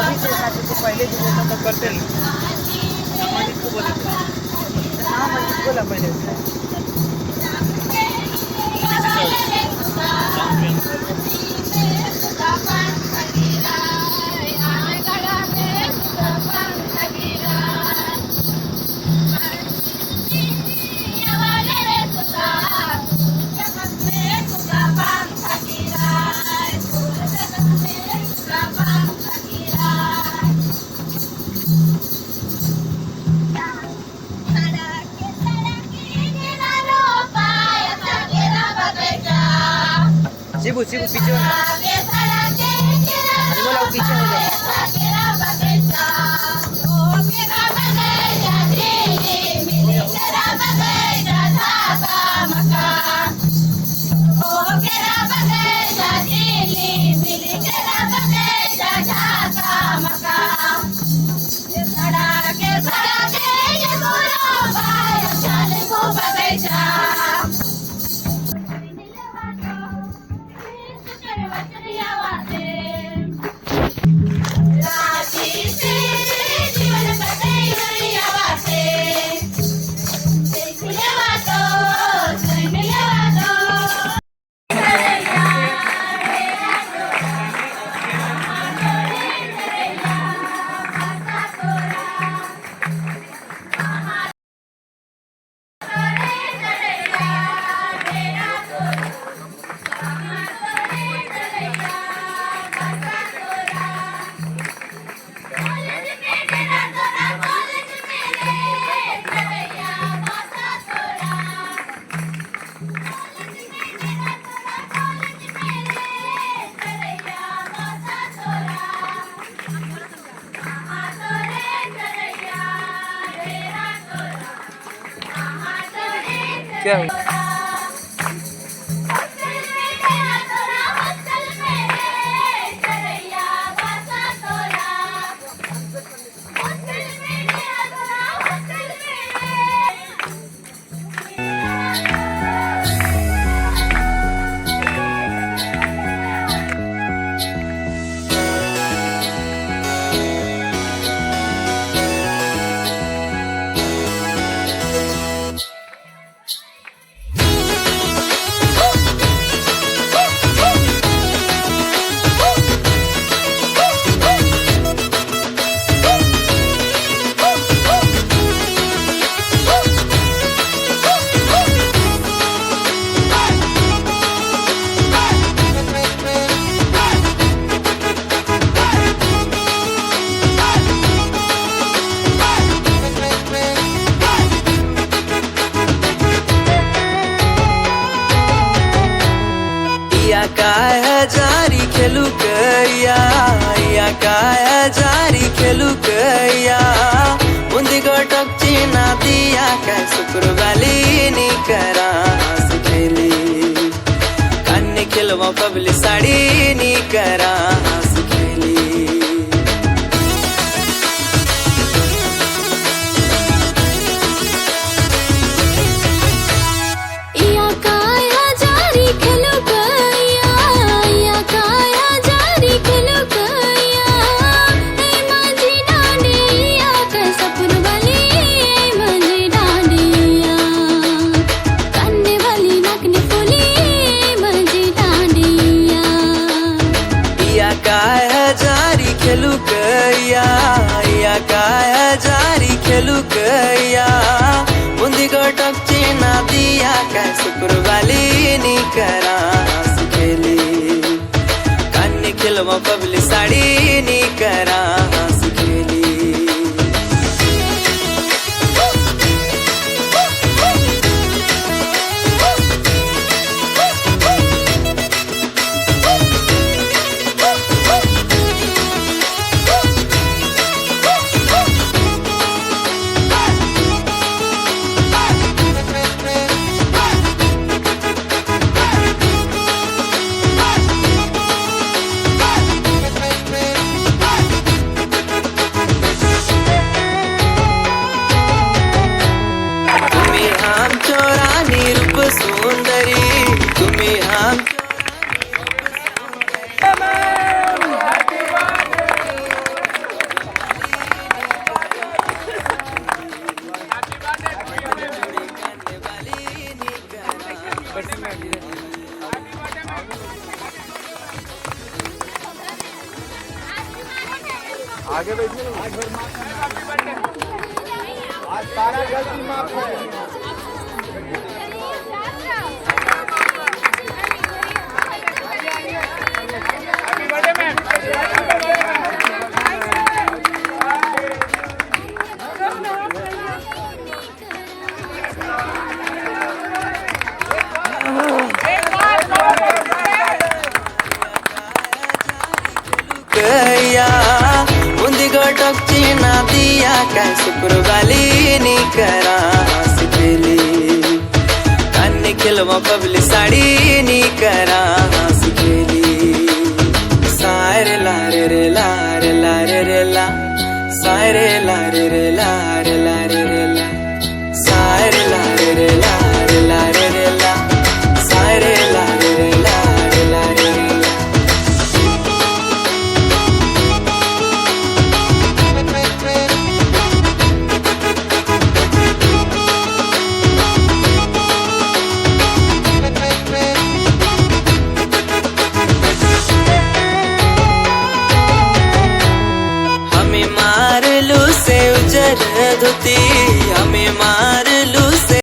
अभिषेक को पहले जो बोलता तो करते नहीं अमानित को बोले थे हाँ अमानित बोला पहले शिबू शिबू पीछे हो बोला पीछे हो जाओ क्या काय जारी खेलू कया या काय जारी खेलू कया बुंदी गोटकची नादिया काय शुक्रवाली नी करा सुखेली कान्ने खेलवा पबली साडी नी करा सुखेली खेलू कया या काय जारी खेलू कया बुंदी गोटकची नादिया काय शुक्रवाली नी करा सुखेली कान्ने खेलवा पबली साडी नी करा सुखेली आगे बैठिए ना। आज सारा गलती माफ है। टोकची नादिया काय सुप्रभाली नी करा सिकेली कान्नी खिलवा पबली साडी नी करा सिकेली सारे लारे रे लारे लारे रे ला सारे लारे रे लारे लारे रे ला सारे लारे रे लारे लारे रे ला सारे लारे रे लारे लारे रे ला धोती